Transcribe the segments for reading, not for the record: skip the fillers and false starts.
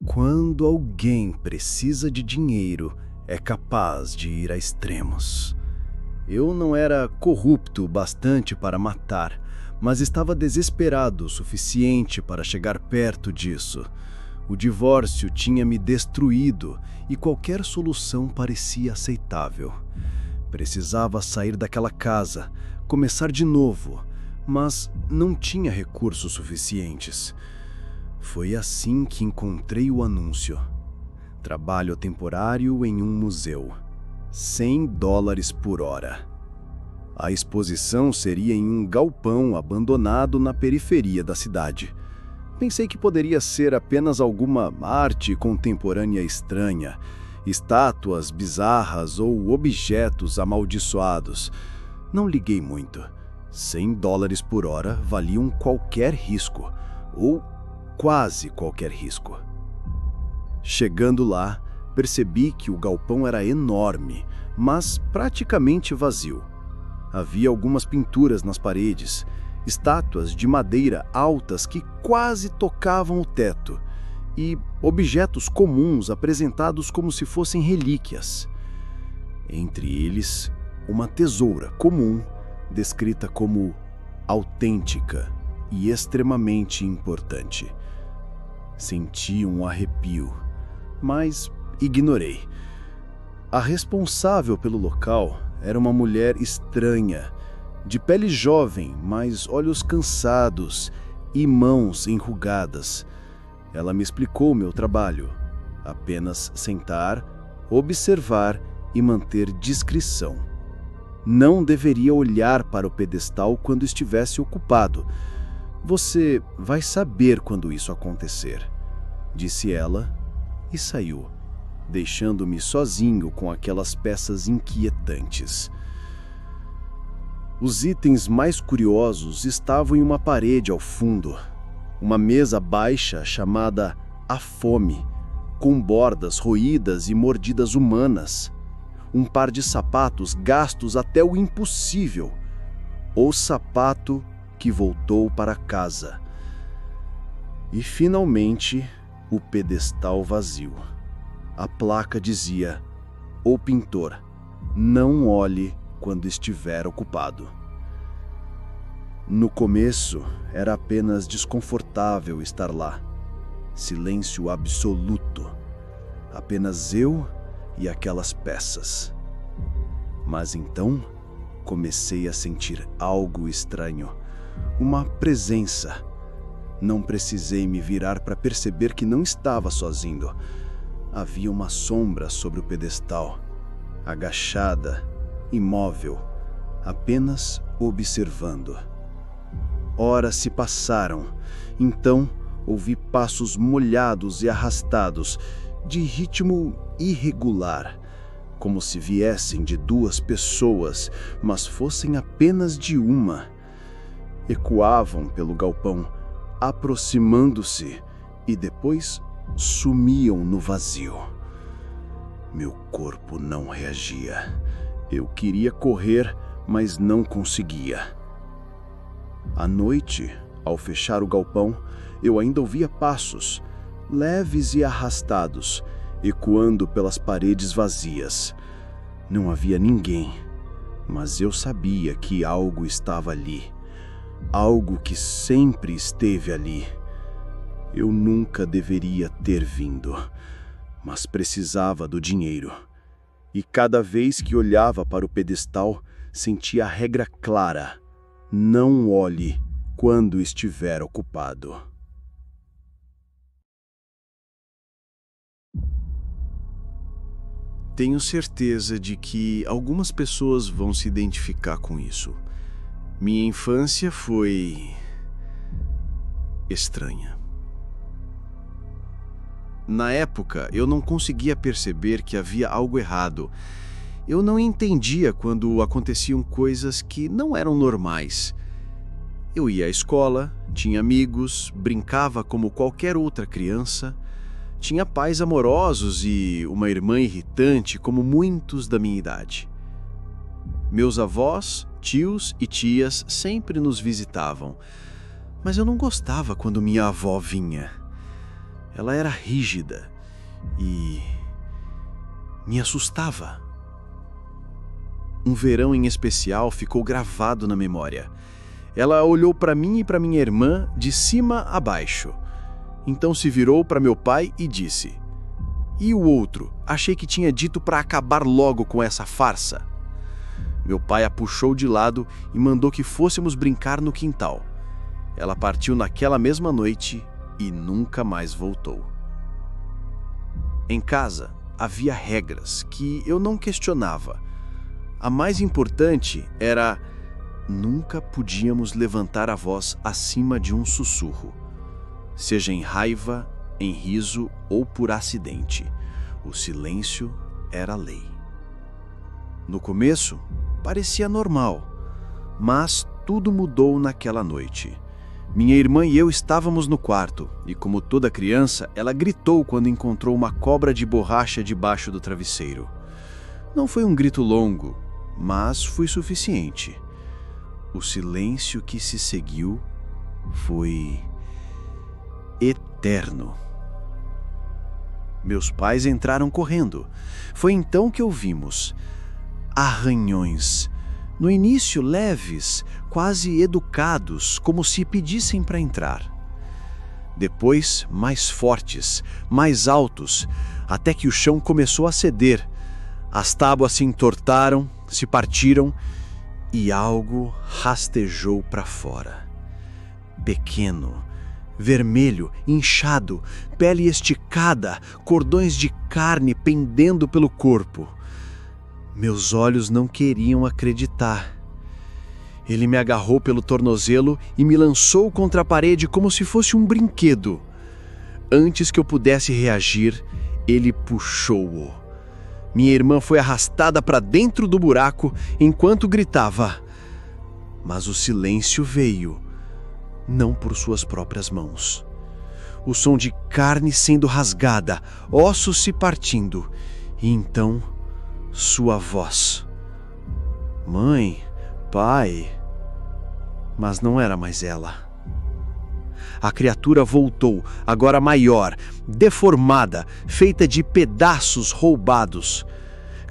Quando alguém precisa de dinheiro, é capaz de ir a extremos. Eu não era corrupto o bastante para matar, mas estava desesperado o suficiente para chegar perto disso. O divórcio tinha me destruído e qualquer solução parecia aceitável. Precisava sair daquela casa, começar de novo, mas não tinha recursos suficientes. Foi assim que encontrei o anúncio. Trabalho temporário em um museu. $100 por hora. A exposição seria em um galpão abandonado na periferia da cidade. Pensei que poderia ser apenas alguma arte contemporânea estranha, estátuas bizarras ou objetos amaldiçoados. Não liguei muito. $100 por hora valiam qualquer risco, ou quase qualquer risco. Chegando lá, percebi que o galpão era enorme, mas praticamente vazio. Havia algumas pinturas nas paredes, estátuas de madeira altas que quase tocavam o teto, e objetos comuns apresentados como se fossem relíquias. Entre eles, uma tesoura comum, descrita como autêntica e extremamente importante. Senti um arrepio, mas ignorei. A responsável pelo local era uma mulher estranha, de pele jovem, mas olhos cansados e mãos enrugadas. Ela me explicou meu trabalho. Apenas sentar, observar e manter discrição. Não deveria olhar para o pedestal quando estivesse ocupado. Você vai saber quando isso acontecer, disse ela e saiu, deixando-me sozinho com aquelas peças inquietantes. Os itens mais curiosos estavam em uma parede ao fundo. Uma mesa baixa chamada A Fome, com bordas roídas e mordidas humanas. Um par de sapatos gastos até o impossível. O sapato que voltou para casa. E finalmente, o pedestal vazio. A placa dizia: "O pintor, não olhe quando estiver ocupado." No começo, era apenas desconfortável estar lá. Silêncio absoluto. Apenas eu e aquelas peças. Mas então, comecei a sentir algo estranho. Uma presença. Não precisei me virar para perceber que não estava sozinho. Havia uma sombra sobre o pedestal, agachada, imóvel, apenas observando. Horas se passaram, então ouvi passos molhados e arrastados, de ritmo irregular, como se viessem de duas pessoas, mas fossem apenas de uma. Ecoavam pelo galpão, aproximando-se e depois sumiam no vazio. Meu corpo não reagia. Eu queria correr, mas não conseguia. À noite, ao fechar o galpão, eu ainda ouvia passos, leves e arrastados, ecoando pelas paredes vazias. Não havia ninguém, mas eu sabia que algo estava ali. Algo que sempre esteve ali. Eu nunca deveria ter vindo, mas precisava do dinheiro. E cada vez que olhava para o pedestal, sentia a regra clara: não olhe quando estiver ocupado. Tenho certeza de que algumas pessoas vão se identificar com isso. Minha infância foi estranha. Na época, eu não conseguia perceber que havia algo errado. Eu não entendia quando aconteciam coisas que não eram normais. Eu ia à escola, tinha amigos, brincava como qualquer outra criança, tinha pais amorosos e uma irmã irritante como muitos da minha idade. Meus avós, tios e tias sempre nos visitavam, mas eu não gostava quando minha avó vinha. Ela era rígida e me assustava. Um verão em especial ficou gravado na memória. Ela olhou para mim e para minha irmã de cima a baixo. Então se virou para meu pai e disse: "E o outro? Achei que tinha dito para acabar logo com essa farsa." Meu pai a puxou de lado e mandou que fôssemos brincar no quintal. Ela partiu naquela mesma noite e nunca mais voltou. Em casa, havia regras que eu não questionava. A mais importante era: nunca podíamos levantar a voz acima de um sussurro. Seja em raiva, em riso ou por acidente, o silêncio era lei. No começo, parecia normal, mas tudo mudou naquela noite. Minha irmã e eu estávamos no quarto, e como toda criança, ela gritou quando encontrou uma cobra de borracha debaixo do travesseiro. Não foi um grito longo, mas foi suficiente. O silêncio que se seguiu foi eterno. Meus pais entraram correndo. Foi então que ouvimos arranhões. No início leves, quase educados, como se pedissem para entrar. Depois mais fortes, mais altos, até que o chão começou a ceder. As tábuas se entortaram, se partiram e algo rastejou para fora. Pequeno, vermelho, inchado, pele esticada, cordões de carne pendendo pelo corpo. Meus olhos não queriam acreditar. Ele me agarrou pelo tornozelo e me lançou contra a parede como se fosse um brinquedo. Antes que eu pudesse reagir, ele puxou-o. Minha irmã foi arrastada para dentro do buraco enquanto gritava. Mas o silêncio veio, não por suas próprias mãos. O som de carne sendo rasgada, ossos se partindo, e então sua voz. Mãe, pai. Mas não era mais ela. A criatura voltou, agora maior, deformada, feita de pedaços roubados.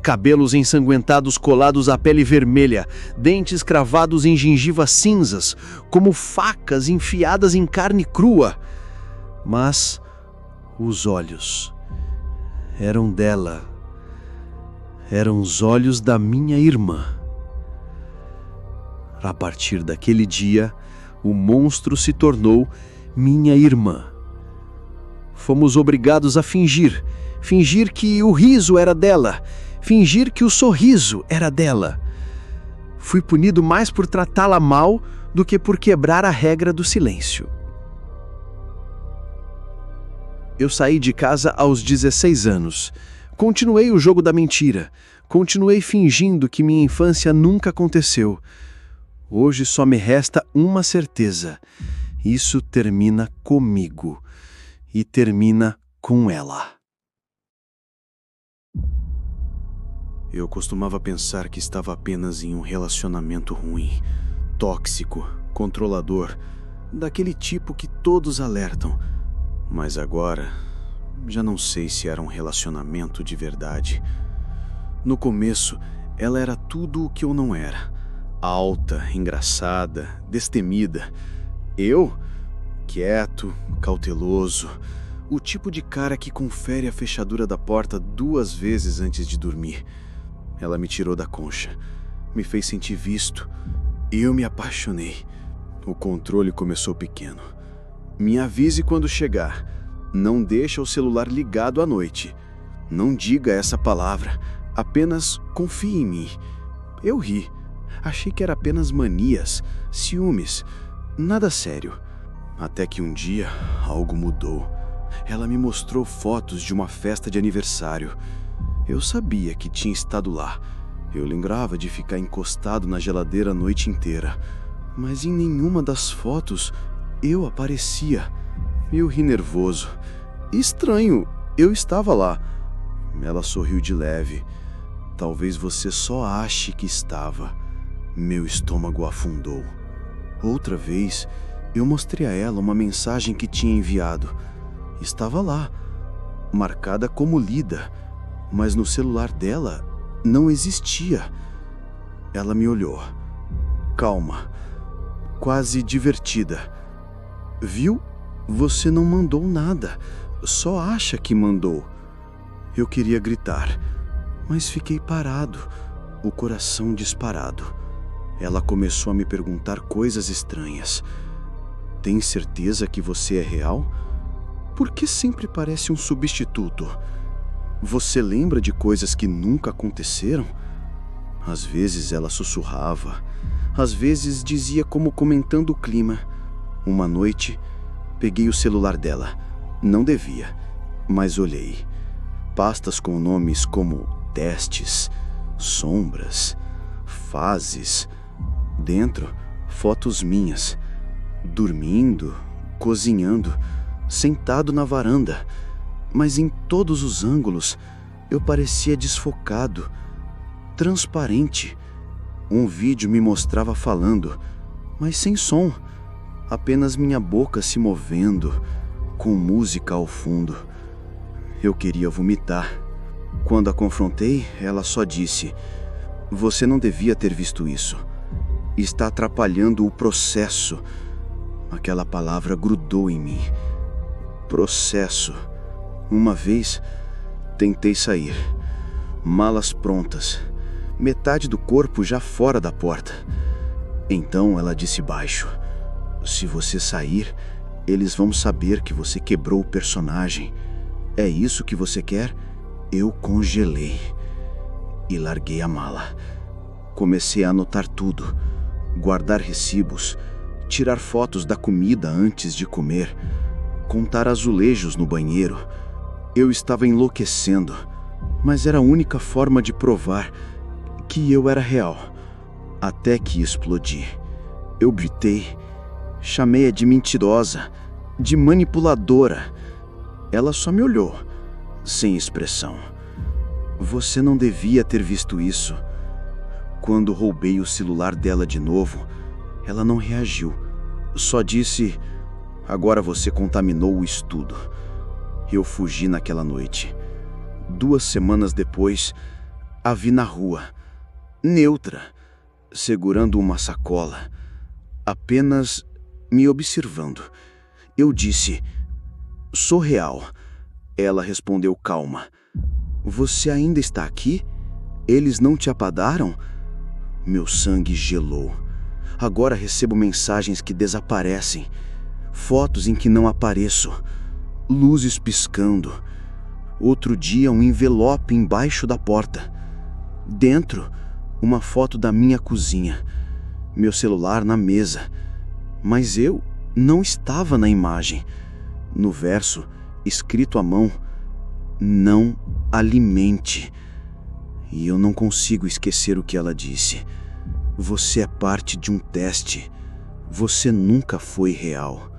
Cabelos ensanguentados colados à pele vermelha, dentes cravados em gengivas cinzas, como facas enfiadas em carne crua. Mas os olhos eram dela. Eram os olhos da minha irmã. A partir daquele dia, o monstro se tornou minha irmã. Fomos obrigados a fingir que o riso era dela, fingir que o sorriso era dela. Fui punido mais por tratá-la mal do que por quebrar a regra do silêncio. Eu saí de casa aos 16 anos. Continuei o jogo da mentira. Continuei fingindo que minha infância nunca aconteceu. Hoje só me resta uma certeza. Isso termina comigo. E termina com ela. Eu costumava pensar que estava apenas em um relacionamento ruim, tóxico, controlador, daquele tipo que todos alertam. Mas agora, já não sei se era um relacionamento de verdade. No começo, ela era tudo o que eu não era. Alta, engraçada, destemida. Eu, quieto, cauteloso, o tipo de cara que confere a fechadura da porta 2 vezes antes de dormir. Ela me tirou da concha, me fez sentir visto. Eu me apaixonei. O controle começou pequeno. Me avise quando chegar. Não deixa o celular ligado à noite. Não diga essa palavra. Apenas confie em mim. Eu ri. Achei que era apenas manias, ciúmes. Nada sério. Até que um dia, algo mudou. Ela me mostrou fotos de uma festa de aniversário. Eu sabia que tinha estado lá. Eu lembrava de ficar encostado na geladeira a noite inteira. Mas em nenhuma das fotos eu aparecia. Eu ri nervoso. Estranho, eu estava lá. Ela sorriu de leve. Talvez você só ache que estava. Meu estômago afundou. Outra vez, eu mostrei a ela uma mensagem que tinha enviado. Estava lá, marcada como lida, mas no celular dela não existia. Ela me olhou, calma, quase divertida. Viu? Você não mandou nada, só acha que mandou. Eu queria gritar, mas fiquei parado, o coração disparado. Ela começou a me perguntar coisas estranhas. Tem certeza que você é real? Por que sempre parece um substituto? Você lembra de coisas que nunca aconteceram? Às vezes ela sussurrava, às vezes dizia como comentando o clima. Uma noite, peguei o celular dela. Não devia, mas olhei. Pastas com nomes como testes, sombras, fases. Dentro, fotos minhas, dormindo, cozinhando, sentado na varanda. Mas em todos os ângulos, eu parecia desfocado, transparente. Um vídeo me mostrava falando, mas sem som, apenas minha boca se movendo, com música ao fundo. Eu queria vomitar. Quando a confrontei, ela só disse: "Você não devia ter visto isso. Está atrapalhando o processo." Aquela palavra grudou em mim. Processo. Uma vez, tentei sair. Malas prontas. Metade do corpo já fora da porta. Então ela disse baixo: "Se você sair, eles vão saber que você quebrou o personagem. É isso que você quer?" Eu congelei e larguei a mala. Comecei a anotar tudo, guardar recibos, tirar fotos da comida antes de comer, contar azulejos no banheiro. Eu estava enlouquecendo, mas era a única forma de provar que eu era real. Até que explodi. Eu gritei, chamei-a de mentirosa, de manipuladora. Ela só me olhou, sem expressão. Você não devia ter visto isso. Quando roubei o celular dela de novo, ela não reagiu. Só disse: "Agora você contaminou o estudo." Eu fugi naquela noite. 2 semanas depois, a vi na rua, neutra, segurando uma sacola, apenas me observando. Eu disse: "Sou real." Ela respondeu calma: "Você ainda está aqui? Eles não te apadaram?" Meu sangue gelou. Agora recebo mensagens que desaparecem, fotos em que não apareço, luzes piscando. Outro dia, um envelope embaixo da porta. Dentro, uma foto da minha cozinha, meu celular na mesa. Mas eu não estava na imagem. No verso, escrito à mão: "Não alimente." E eu não consigo esquecer o que ela disse: "Você é parte de um teste. Você nunca foi real."